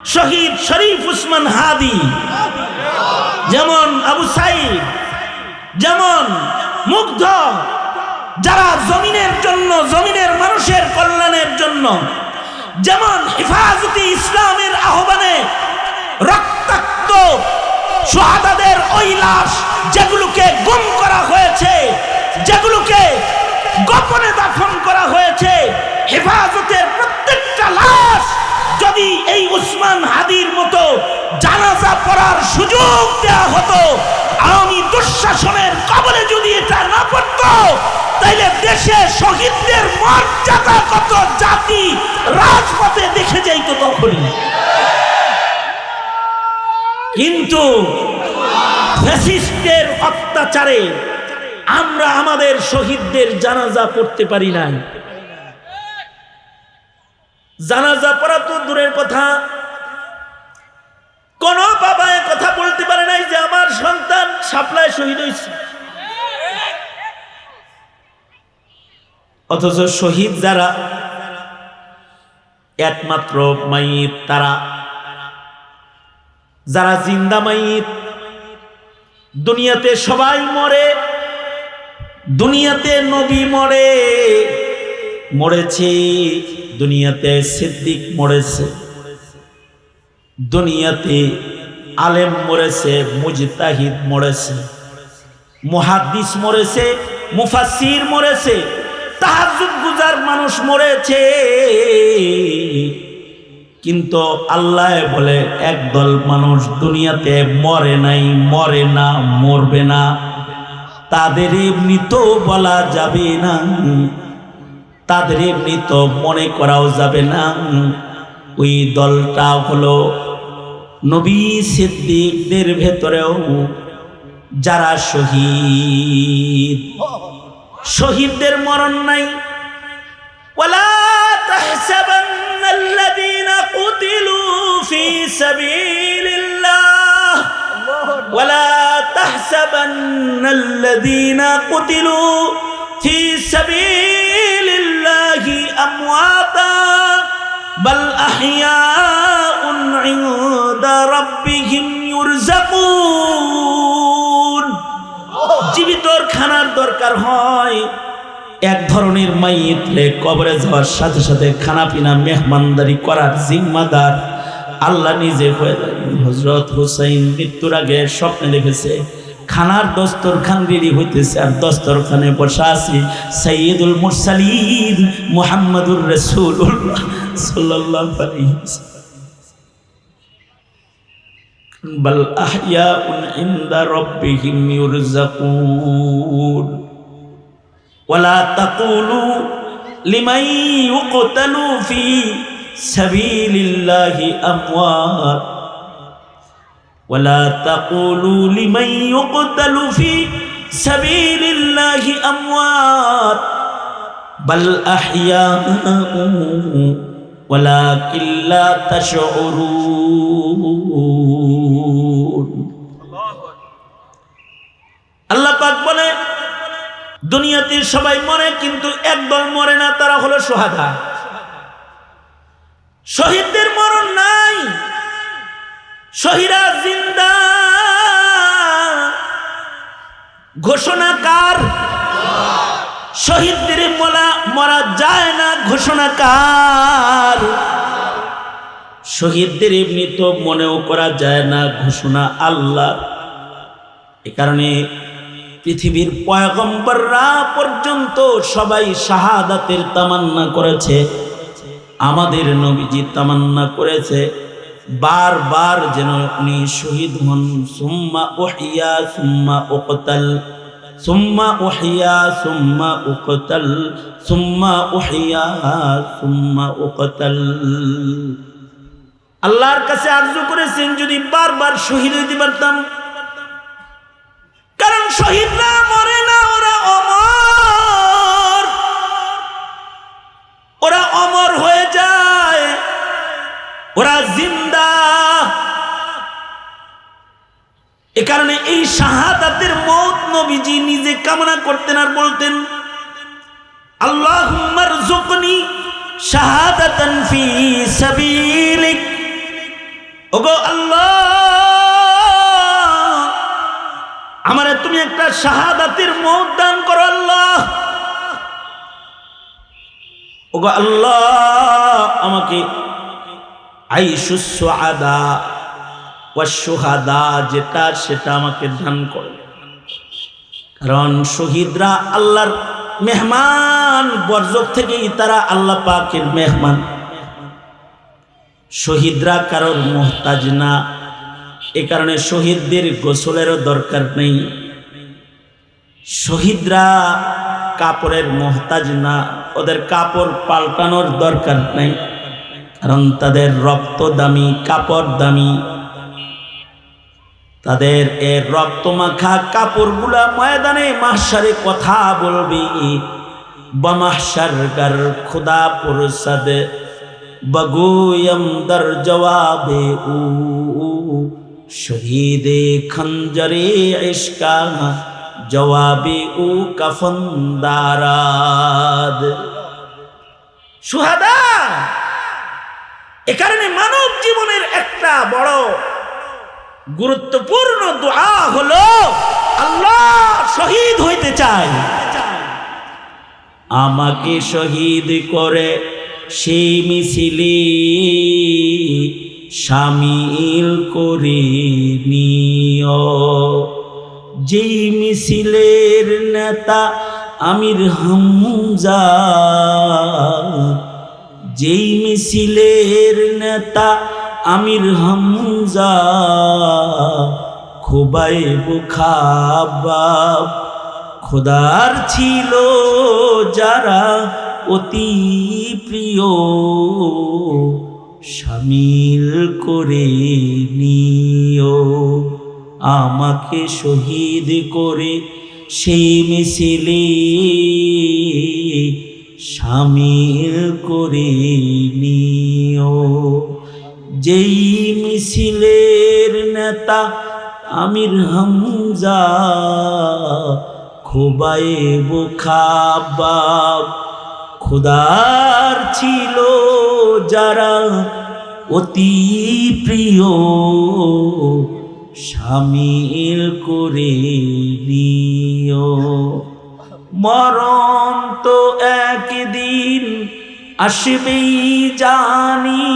শহীদ শরীফ উসমান হাদি, যেমন আবু সাইদ, যেমন মুগ্ধ, যারা জমিনের জন্য, জমিনের মানুষের কল্যাণের জন্য, যেমন হেফাজতে ইসলামের আহ্বানে রক্তাক্ত শাহাদাদের ওই লাশ যেগুলোকে গুম করা হয়েছে, যেগুলোকে গোপনে দাফন করা হয়েছে, হেফাজতের প্রত্যেকটা লাশ যদি এই উসমান হাদির মতো জানাজা পড়ার সুযোগ দেওয়া হতো, আওয়ামী দুঃশাসনের কবলে যদি এটা না পড়তো, তাইলে দেশে শহীদদের মর্যাদা কত জাতি রাজপথে দেখে যাইতো তখনই। কিন্তু ফ্যাসিস্টের অত্যাচারে আমরা আমাদের শহীদদের জানাজা পড়তে পারি না। জানাজা পড়া তো দূরের কথা, কোন বাবা কথা বলতে পারে নাই যে আমার সন্তান শাপলায় শহীদ হয়েছে। অথচ শহীদ যারা একমাত্র মাইয়িত, তারা যারা জিন্দা মাইয়িত, দুনিয়াতে সবাই মরে, দুনিয়াতে নবী মরে, মরেছে, দুনিয়াতে সিদ্দিক মরেছে, দুনিয়াতে আলেম মরেছে, মুজতাহিদ মরেছে, মুহাদ্দিস মরেছে, মুফাসসির মরেছে, তাহাজ্জুদ গুজার মানুষ মরেছে। কিন্তু আল্লাহ বলে একদল মানুষ দুনিয়াতে মরে নাই, মরে না, মরবে না, তাদের মৃত বলা যাবে না, তাদের মৃত মনে করাও যাবে না। ওই দলটা হলো নবী সিদ্দিকদের ভেতরেও যারা শহীদ, শহীদদের মরণ নাই। ওয়ালা তাহসাবান্নাল্লাযীনা কুতিলু ফী সাবিলিল্লাহ, ওয়ালা তাহসাবান্নাল্লাযীনা কুতিলু ফী সাবিলিল্লাহি আমওয়াতা বাল আহইয়াউন ইনদা রাব্বিহিম ইউরযাকুন। জীবিতর খানার দরকার হয়, এক ধরনের মাইয়িতরে কবরে যাওয়ার সাথে সাথে খানা পিনা মেহমানদারি করার জিম্মাদার আল্লাহ নিজে হয়ে যায়। হযরত হুসাইন মৃত্যুর আগে স্বপ্নে দেখেছে খানার দস্তরখান রেডি হইতেছে, আর দস্তরখানে বসা আছে সাইয়্যিদুল মুরসালিন মুহাম্মাদুর রাসূলুল্লাহ সাল্লাল্লাহু আলাইহি ওয়াসাল্লাম। বাল আহইয়াউন ইনদা রাব্বিহিম ইউরযাকুন। ওয়ালা তাকুলু লিমান ইউকতালু ফি সাবিলিল্লাহি আমওয়াত, ওয়ালা তাকুলু লিমান ইউকতালু ফি সাবিলিল্লাহি আমওয়াত বাল আহইয়াউন ওয়ালাকিন লা তাশউরুন। আল্লাহ পাক বলে দুনিয়াতে সবাই মরে, কিন্তু একদল মরে না, তারা হলো শুহাদা। শহীদদের মরণ নাই, শহীদরা জিন্দা। ঘোষণা কার? শহীদদের মরা যায় না, ঘোষণা কার? শহীদদের এমনি তো মনেও করা যায় না, ঘোষণা আল্লাহ। এ কারণে পৃথিবীর পয়গম্বররা পর্যন্ত সবাই শাহাদাতের তামান্না করেছে। আমাদের নবীজি তামান্না করেছে বারবার যেন উনি শহীদ হন। সুম্মা উহিয়া সুম্মা উকতাল, সুম্মা উহিয়া সুম্মা উকতাল, সুম্মা উহিয়া সুম্মা উকতাল। আল্লাহর কাছে আরজু করেছেন যদি বারবার শহীদ হইতে পারতাম, কারণ শহীদরা মরে না, ওরা অমর, ওরা অমর হয়ে যায়, ওরা জিন্দা। এ কারণে এই শাহাদাতের মওত নবীজি নিজে কামনা করতেন আর বলতেন আল্লাহুম্মা রযুকনি শাহাদাতান ফি সাবিলিক ওগো আল্লাহ, আমারে তুমি একটা শাহাদাতের মওত দান করো আল্লাহ। ওগো আল্লাহ, আমাকে আইশুস সুআদা ওয়াস শুহাদা যেটা সেটা আমাকে দান করো। কারণ শহীদরা আল্লাহর মেহমান, বরজখ থেকেই তারা আল্লাহ পাকের মেহমান। শহীদরা কারোর মুহতাজ না, এ কারণে শহীদদের গোসলেরও দরকার নেই। শহীদরা কাপড়ের মুহতাজ না, ওদের কাপড় পাল্টানোর দরকার নেই, কারণ তাদের রক্ত দামি, কাপড় দামি। তাদের এর রক্তমাখা কাপড়গুলা ময়দানে মাহশারে কথা বলবি। বামাহশার গার খুদা পুরসাদ বগুয়ম দর জবাবে উ শহীদে খঞ্জরে ইশকা জবাবে উ কফনদারাদ। সুহাদা, এ কারণে মানব জীবনের একটা বড় গুরুত্বপূর্ণ দোয়া হলো, আল্লাহ শহীদ হইতে চাই, আমাকে শহীদ করে সেই মিছিলে শামিল করে নিও। যেই মিছিলের নেতা আমির হামজা, যেই মিছিলের নেতা আমির হামজা, খুবাইব খাবাব খোদার ছিল যারা অতি প্রিয়, শামিল করে নিও। আমাকে শহীদ করে সেই মিছিলে শামিল করে নিও। যেই মিছিলের নেতা আমির হামজা, খুবাইব খাবাব খোদার ছিল যারা অতি প্রিয়, শামিল করে নিও। মরণ তো একদিন আসবেই জানি,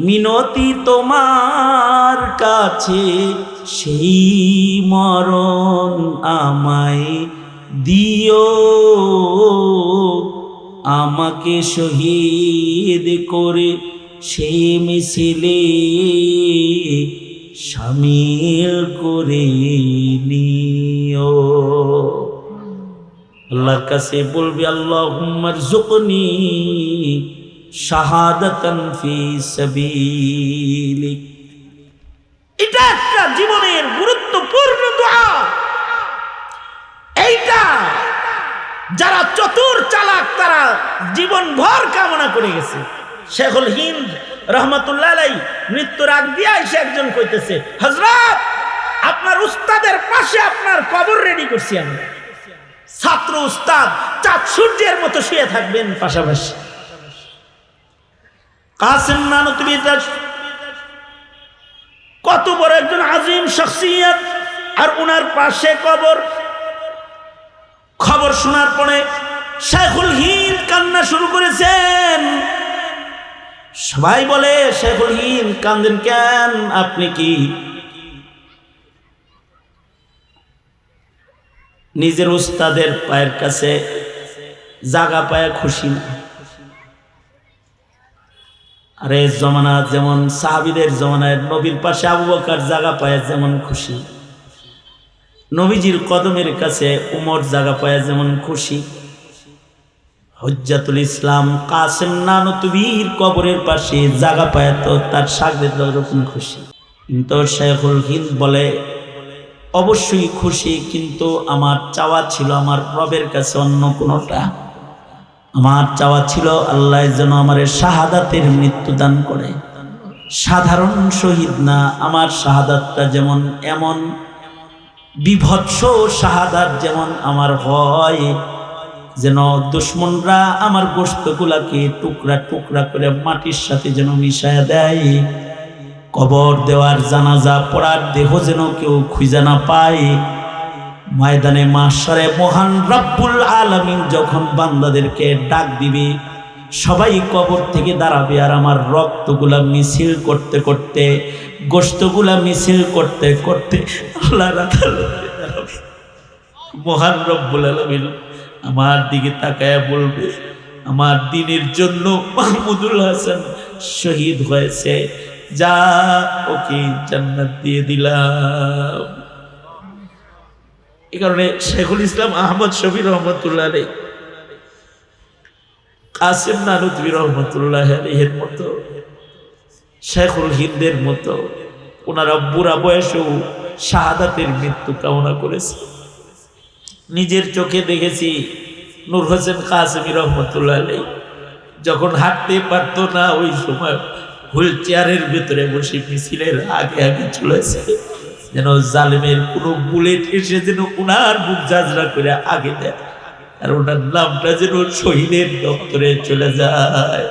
মিনতি তোমার কাছে সেই মরণ আমায় দিও। আমাকে শহীদ করে সেই মিছিলে শামিল করে নিও। আল্লাহর কাছে বলবি, আল্লাহুম্মা রযুকনি শাহাদাতান ফি সাবিলিক। এটা একটা জীবনের গুরুত্বপূর্ণ দোয়া। এইটা যারা চতুর চালাক তারা জীবনভর কামনা করে গেছে। শেখুল হিন্দ রহমতুল্লাহ আলাইহি মৃত্যুর আগ দিয়ে এসে একজন কইতেছে, হযরত আপনার উস্তাদের পাশে আপনার কবর রেডি করছি আমি। ছাত্র উস্তাদ চাঁদ সূর্যের মতো শুয়ে থাকবেন পাশাপাশি। কাসেম নানতুবি কত বড় একজন আজিম শখসিয়ত, আর উনার পাশে কবর। খবর শোনার পরে শেখুল হিন্দ কান্না শুরু করেছেন। সবাই বলে, শেখুল হিন্দ কান্দেন কেন? আপনি কি নিজের উস্তাদের পায়ের কাছে জায়গা পায় খুশি না? আরে জমানা যেমন সাহাবীদের জমানায় নবীর পাশে আবু বকর জায়গা পায় যেমন খুশি, নবীজির কদমের কাছে উমর জায়গা পায় যেমন খুশি, হুজ্জাতুল ইসলাম কাসেম নানতুবির কবরের পাশে জায়গা পায় তো তার শাগরেদরা এরকম খুশি। কিন্তু শেখুল হিন্দ বলে, অবশ্যই খুশি, কিন্তু আমার চাওয়া ছিল আমার রবের কাছে অন্য কোনোটা। আমার চাওয়া ছিল আল্লাহ যেন আমার শাহাদাতের মৃত্যু দান করে। সাধারণ শহীদ না, আমার শাহাদাতটা যেমন এমন বিভৎস শাহাদাত যেমন আমার হয়, যেন দুশ্মনরা আমার গোশতগুলাকে টুকরা টুকরা করে মাটির সাথে যেন মিশায়া দেয়। কবর দেওয়ার জানাজা পড়ার দেহ যেন কেউ খুঁজে না পায়। ময়দানে মাহশারে মহান রব্বুল আলামিন যখন বান্দাদেরকে ডাক দিবে, সবাই কবর থেকে দাঁড়াবে, আর আমার রক্তগুলা মিছিল করতে করতে, গোশতগুলা মিছিল করতে করতে আল্লাহ দাঁড়াবে। মহান রব্বুল আলামিন আমার দিকে তাকায়া বলবে, আমার দ্বীনের জন্য মাহমুদুল হাসান শহীদ হয়েছে, যা ওকে জান্নাত দিয়ে দিলাম। এই কারণে শেখুল ইসলাম আহমদ শফি রহমতুল্লাহ আলাইহি, কাসিম নানুতবি রহমতুল্লাহ আলাইহির মতো, শেখুল হিন্দের মতো ওনারা বুড়া বয়সেও শাহাদাতের মৃত্যু কামনা করেছে। নিজের চোখে দেখেছি নূর হোসেন কাসেমি রহমতুল্লাহ আলাইহি যখন হাঁটতে পারতো না, ওই সময় হুইল চেয়ারের ভিতরে বসে মিছিলের আগে আগে চলেছে, যেন জালেমের কোনো বুলেট এসে যেন ওনার বুক জাজরা করে আগে দেয়, আর ওনার নামটা যেন শহীদের দপ্তরে চলে যায়।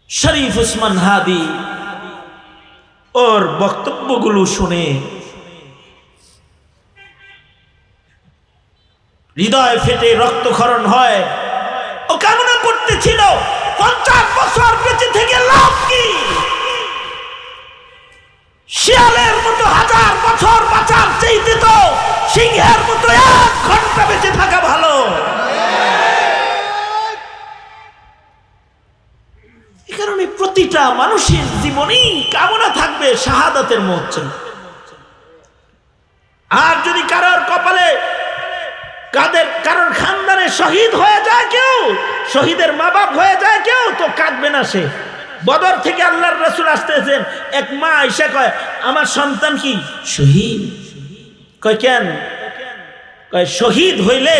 শরীফ উসমান হাদি ওর বক্তব্যগুলো শুনে হৃদয় ফেটে রক্তক্ষরণ হয়। ও কামনা করতেছিল 50 বছর বেঁচে থেকে লাভ কি? শিয়ালের মতো 1000 বছর বাঁচার চাইতে তো সিংহের মতো 1 ঘন্টা বেঁচে থাকা ভালো। এই কারণে প্রতিটা মানুষের জীবনেই কামনা থাকবে শাহাদাতের মৌত। আর যদি কারোর কপালে কারোর খানদানে শহীদ হয়ে যায় কেউ, শহীদের মা বাপ হয়ে যায় কেউ, তো কাঁদবে না সে। বদর থেকে আল্লাহর রাসূল আসতেছেন, এক মা আয়েশা কয়, আমার সন্তান কি শহীদ? কয় কেন? কয় শহীদ হইলে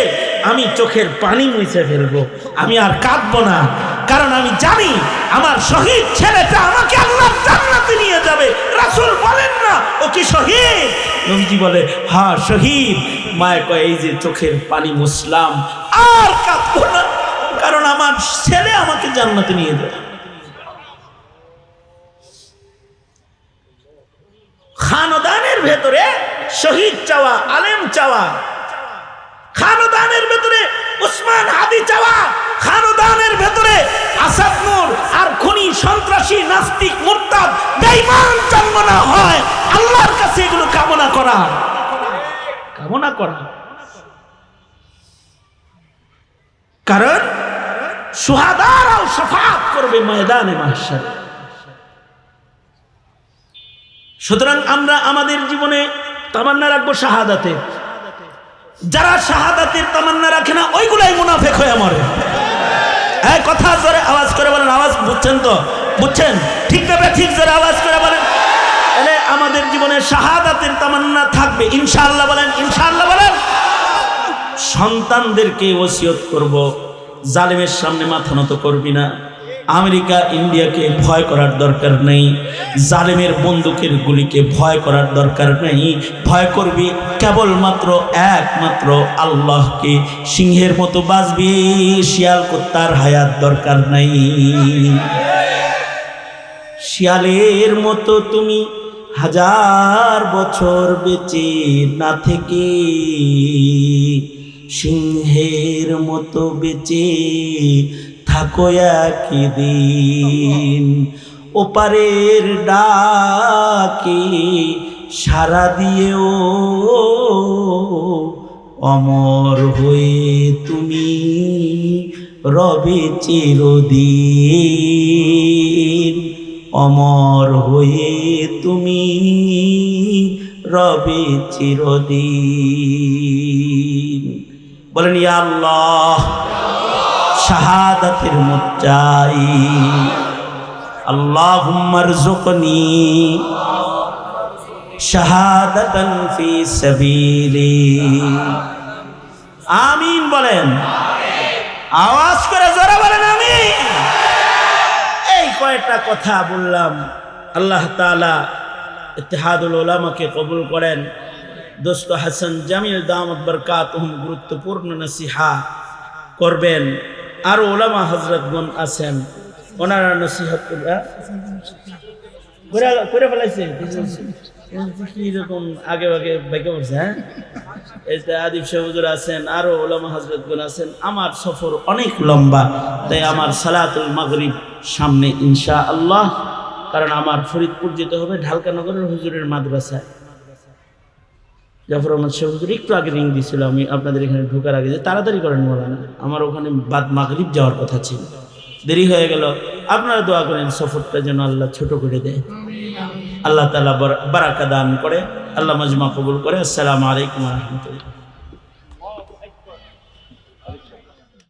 আমি চোখের পানি মুছে ফেলবো, আমি আর কাঁদবো না, কারণ আমি জানি আমার শহীদ ছেলেটা আমাকে আল্লাহর জান্নাতে নিয়ে যাবে। রাসূল বলেন না ও কি শহীদ? নবীজি বলে হ্যাঁ শহীদ। মায়ে কয় এই যে চোখের পানি মুছলাম, আর কাঁদবো না, কারণ আমার ছেলে আমাকে জান্নাতে নিয়ে যাবে। খানদানের ভেতরে শহীদ চাওয়া, আলেম চাওয়া, খানদানের ভেতরে উসমান হাদি চাওয়া, খানদানের ভেতরে আসাদ নূর আর খুনি সন্ত্রাসী নাস্তিক মুরতাদ বেঈমান জন্ম না হয়, আল্লাহর কাছে এগুলো কামনা করা। কারণ শুহাদারাও শাফাআত করবে ময়দানে মাহশারে। সুতরাং আমরা আমাদের জীবনে তামান্না রাখবো শাহাদাতে। যারা শাহাদাতের তামান্না রাখে না ওইগুলাই মুনাফিক হয়ে মরে। এই কথা জোরে আওয়াজ করে বলেন, আওয়াজ বুঝছেন তো? বুঝছেন? ঠিক না? ঠিক জোরে আওয়াজ করে বলেন। তাহলে আমাদের জীবনে শাহাদাতের তামান্না থাকবে ইনশাআল্লাহ। বলেন ইনশাআল্লাহ। বলেন সন্তানদেরকে ওসিয়ত করব, জালেমের সামনে মাথা নত করবি না। আমেরিকা ইন্ডিয়াকে ভয় করার দরকার নেই, জালেমের বন্দুকের গুলিকে ভয় করার দরকার নেই। ভয় করবি কেবলমাত্র একমাত্র আল্লাহকে। সিংহের মতো বাঁচবি, শিয়াল কুত্তার হায়াত দরকার নাই। শিয়ালের মতো তুমি 1000 বছর বেঁচে না থেকে সিংহের মতো বেঁচে থাকো একদিন। ওপারের ডাকে সাড়া দিয়েও অমর হয়ে তুমি রবে চিরদিন। অমর হয়ে তুমি রবে চিরদিন। বলেন ইয়া আল্লাহ, শাহাদাতের মত চাই। আল্লাহুম্মা রযুকনি শাহাদাতান ফি সাবিলি। আমিন বলেন, আওয়াজ করে জোরে বলেন আমিন। এই কয়টা কথা বললাম, আল্লাহ তাআলা ইত্তেহাদুল উলামাকে কবুল করেন। দোস্ত হাসান জামিল দামাত বরকাতুহুম গুরুত্বপূর্ণ নসিহা করবেন। আরো উলামা হযরতগণ আছেন, ওনারা নসিহত করে ফেলাইছে কিরকম আগে আগে বাইকে পড়ছে। হ্যাঁ, এই যে আদিব শাহ হুজুর আছেন, আরো ওলামা হযরতগণ আছেন। আমার সফর অনেক লম্বা, তাই আমার সালাতুল মাগরিব সামনে ইনশাআল্লাহ। কারণ আমার ফরিদপুর যেতে হবে ঢালকানগরের হুজুরের মাদ্রাসায়। জাফর আহমদ শাহ হুজুর একটু আগে রিং দিয়েছিল আমি আপনাদের এখানে ঢোকার আগে, যে তাড়াতাড়ি করেন মৌলানা, আমার ওখানে বাদ মাগরিব যাওয়ার কথা ছিল, দেরি হয়ে গেল। আপনারা দোয়া করেন সফরটা যেন আল্লাহ ছোট করে দেয়, আল্লাহ তাআলা বারাকা দান করে, আল্লাহ মাজমা কবুল করে। আসসালামু আলাইকুম ওয়া রাহমাতুল্লাহ।